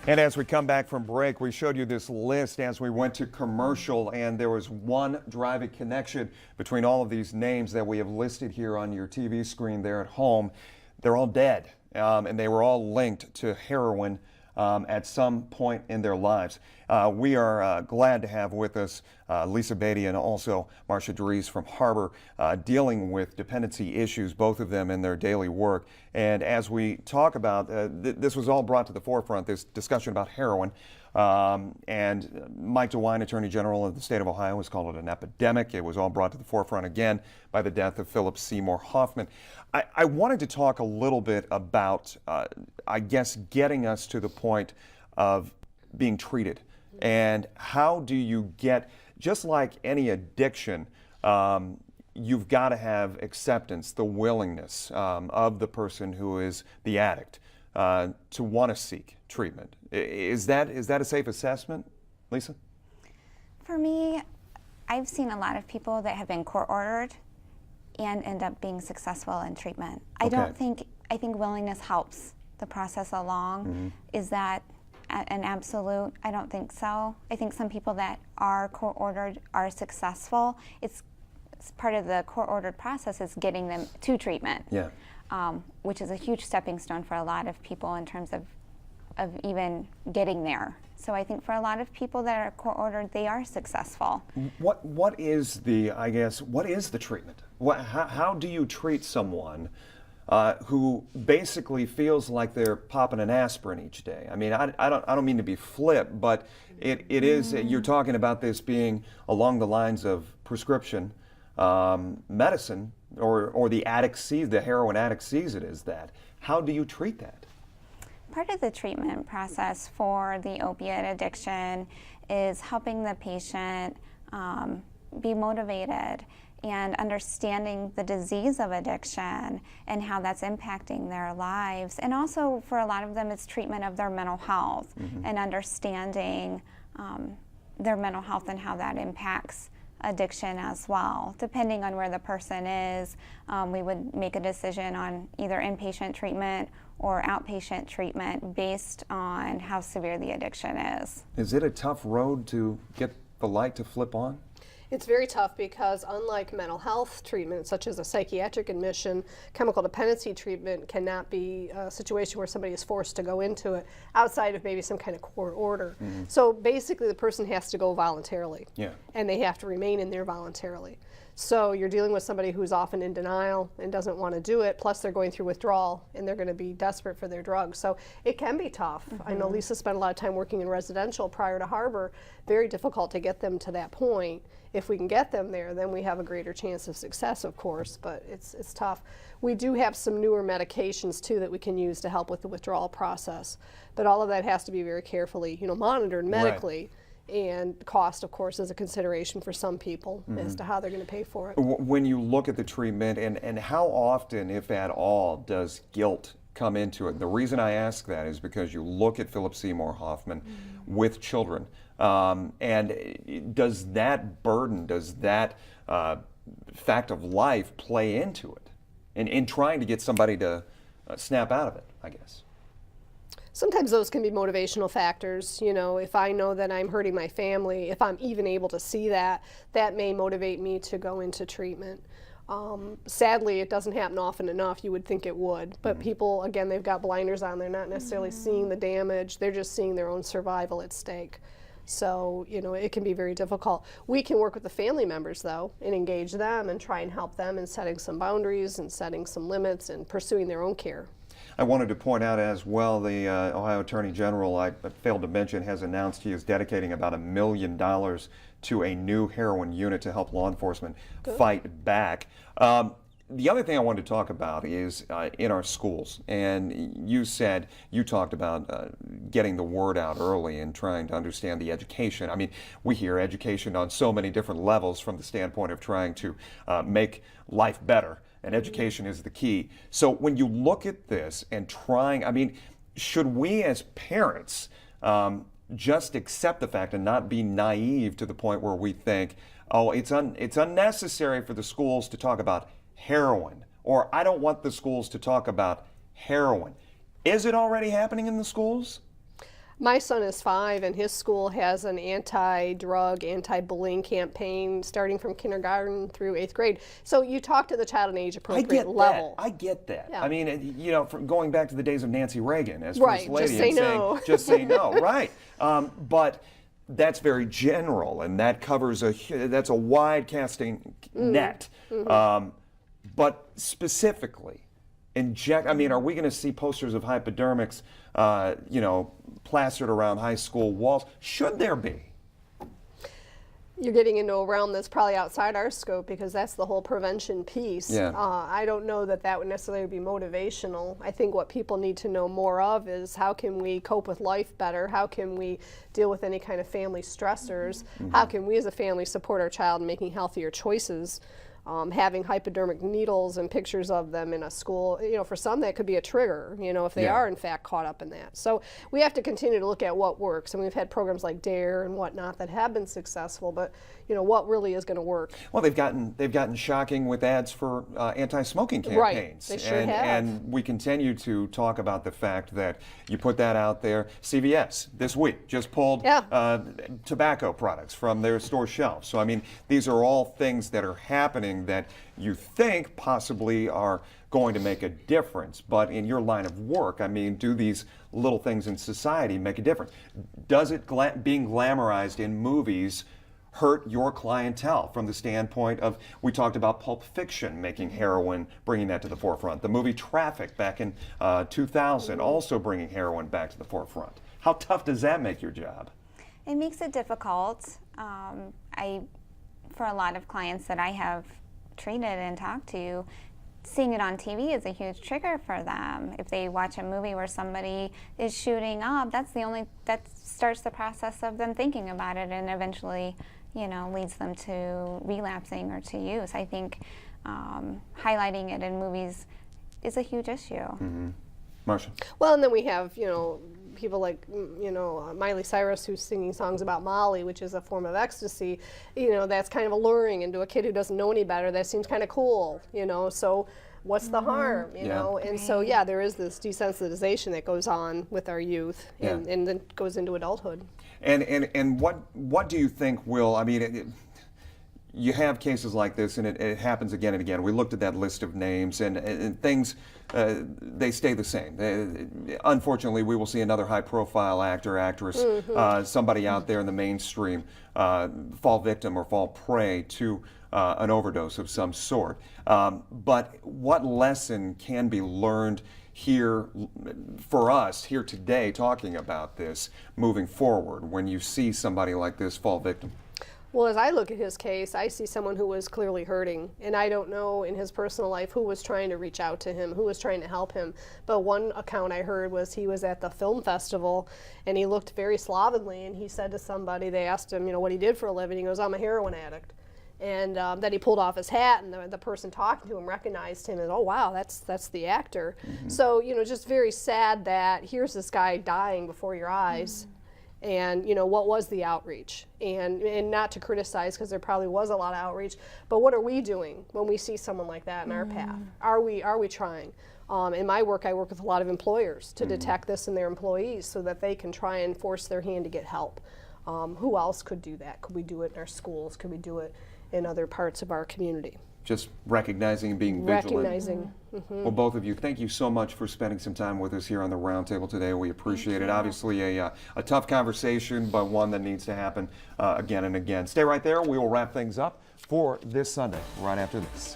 And as we come back from break, we showed you this list as we went to commercial, and there was one driving connection between all of these names that we have listed here on your TV screen there at home. They're all dead, and they were all linked to heroin at some point in their lives. We are glad to have with us Lisa Beatty and also Marcia Dries from Harbor, dealing with dependency issues, both of them in their daily work. And as we talk about, this was all brought to the forefront, this discussion about heroin. And Mike DeWine, Attorney General of the state of Ohio, has called it an epidemic. It was all brought to the forefront again by the death of Philip Seymour Hoffman. I wanted to talk a little bit about, I guess, getting us to the point of being treated. And how do you get, just like any addiction, you've got to have acceptance, the willingness of the person who is the addict to want to seek treatment. Is that a safe assessment, Lisa? For me, I've seen a lot of people that have been court-ordered and end up being successful in treatment. Okay. I think willingness helps the process along. Mm-hmm. Is that an absolute? I don't think so. I think some people that are court-ordered are successful. It's part of the court-ordered process is getting them to treatment, Yeah. Which is a huge stepping stone for a lot of people in terms of even getting there. So I think for a lot of people that are court-ordered, they are successful. What is the, I guess, what is the treatment? How do you treat someone who basically feels like they're popping an aspirin each day? I mean, I don't mean to be flip, but it is, you're talking about this being along the lines of prescription medicine, or the addict sees, the heroin addict sees it as that. How do you treat that? Part of the treatment process for the opiate addiction is helping the patient be motivated and understanding the disease of addiction and how that's impacting their lives. And also for a lot of them, it's treatment of their mental health and understanding their mental health and how that impacts addiction as well. Depending on where the person is, we would make a decision on either inpatient treatment or outpatient treatment based on how severe the addiction is. Is it a tough road to get the light to flip on? It's very tough because unlike mental health treatment, such as a psychiatric admission, chemical dependency treatment cannot be a situation where somebody is forced to go into it outside of maybe some kind of court order. So basically the person has to go voluntarily. Yeah. And they have to remain in there voluntarily. So you're dealing with somebody who's often in denial and doesn't want to do it, plus they're going through withdrawal and they're going to be desperate for their drugs. So it can be tough. I know Lisa spent a lot of time working in residential prior to Harbor. Very difficult to get them to that point. If we can get them there, then we have a greater chance of success, of course, but it's tough. We do have some newer medications too that we can use to help with the withdrawal process, but all of that has to be very carefully, monitored medically. Right. And cost, of course, is a consideration for some people as to how they're going to pay for it. When you look at the treatment, and how often, if at all, does guilt come into it? The reason I ask that is because you look at Philip Seymour Hoffman with children, and does that burden, does that fact of life play into it in trying to get somebody to snap out of it, I guess? Sometimes those can be motivational factors. If I know that I'm hurting my family, if I'm even able to see that, that may motivate me to go into treatment. Sadly, it doesn't happen often enough. You would think it would, but people, again, they've got blinders on. They're not necessarily seeing the damage. They're just seeing their own survival at stake. So, it can be very difficult. We can work with the family members, though, and engage them and try and help them in setting some boundaries and setting some limits and pursuing their own care. I wanted to point out as well, the Ohio Attorney General, I failed to mention, has announced he is dedicating about $1 million to a new heroin unit to help law enforcement fight back. The other thing I wanted to talk about is in our schools, and you talked about getting the word out early and trying to understand the education. I mean, we hear education on so many different levels from the standpoint of trying to make life better. And education is the key. So when you look at this and should we as parents just accept the fact and not be naive to the point where we think, oh, it's unnecessary for the schools to talk about heroin, or I don't want the schools to talk about heroin? Is it already happening in the schools? My son is 5, and his school has an anti-drug, anti-bullying campaign starting from kindergarten through 8th grade. So you talk to the child at an age-appropriate level. I get that. Yeah. I mean, you know, from going back to the days of Nancy Reagan as Right, First Lady, just say and no. saying, just say no, right. But that's very general, and that covers that's a wide casting net. But specifically, I mean, are we going to see posters of hypodermics, you know, plastered around high school walls? Should there be? You're getting into a realm that's probably outside our scope, because that's the whole prevention piece. Yeah. I don't know that that would necessarily be motivational. I think what people need to know more of is how can we cope with life better? How can we deal with any kind of family stressors? How can we as a family support our child in making healthier choices? Having hypodermic needles and pictures of them in a school, you know, for some that could be a trigger, you know, if they are in fact caught up in that. So we have to continue to look at what works. And we've had programs like DARE and whatnot that have been successful, but, you know, what really is going to work? Well, they've gotten shocking with ads for anti-smoking campaigns. Right, they sure have. And we continue to talk about the fact that you put that out there. CVS this week just pulled tobacco products from their store shelves. So I mean, these are all things that are happening that you think possibly are going to make a difference. But in your line of work, I mean, do these little things in society make a difference? Does it being glamorized in movies hurt your clientele from the standpoint of, we talked about Pulp Fiction making heroin, bringing that to the forefront. The movie Traffic back in 2000 also bringing heroin back to the forefront. How tough does that make your job? It makes it difficult. For a lot of clients that I have treated and talked to, seeing it on TV is a huge trigger for them. If they watch a movie where somebody is shooting up, that starts the process of them thinking about it, and eventually, you know, leads them to relapsing or to use. I think highlighting it in movies is a huge issue. Marsha? Well, and then we have, you know, people like, you know, Miley Cyrus, who's singing songs about Molly, which is a form of ecstasy. You know, that's kind of alluring, and to a kid who doesn't know any better, that seems kind of cool, you know, so what's the harm, you know? And so, yeah, there is this desensitization that goes on with our youth, and then goes into adulthood. And what do you think will, I mean, you have cases like this, and it happens again and again. We looked at that list of names, and things, they stay the same. Unfortunately, we will see another high-profile actor, actress, somebody out there in the mainstream fall victim or fall prey to an overdose of some sort. But what lesson can be learned here for us here today talking about this moving forward when you see somebody like this fall victim? Well, as I look at his case, I see someone who was clearly hurting, and I don't know in his personal life who was trying to reach out to him, who was trying to help him. But one account I heard was he was at the film festival, and he looked very slovenly, and he said to somebody, they asked him, you know, what he did for a living. He goes, I'm a heroin addict. And then he pulled off his hat, and the person talking to him recognized him, and oh wow, that's the actor. So, you know, just very sad that here's this guy dying before your eyes. And, you know, what was the outreach? And not to criticize, because there probably was a lot of outreach, but what are we doing when we see someone like that in our path? Are we trying? In my work, I work with a lot of employers to detect this in their employees so that they can try and force their hand to get help. Who else could do that? Could we do it in our schools? Could we do it in other parts of our community? Just recognizing and being vigilant. Recognizing. Well, both of you, thank you so much for spending some time with us here on the Roundtable today. We appreciate it. Obviously a tough conversation, but one that needs to happen again and again. Stay right there. We will wrap things up for this Sunday right after this.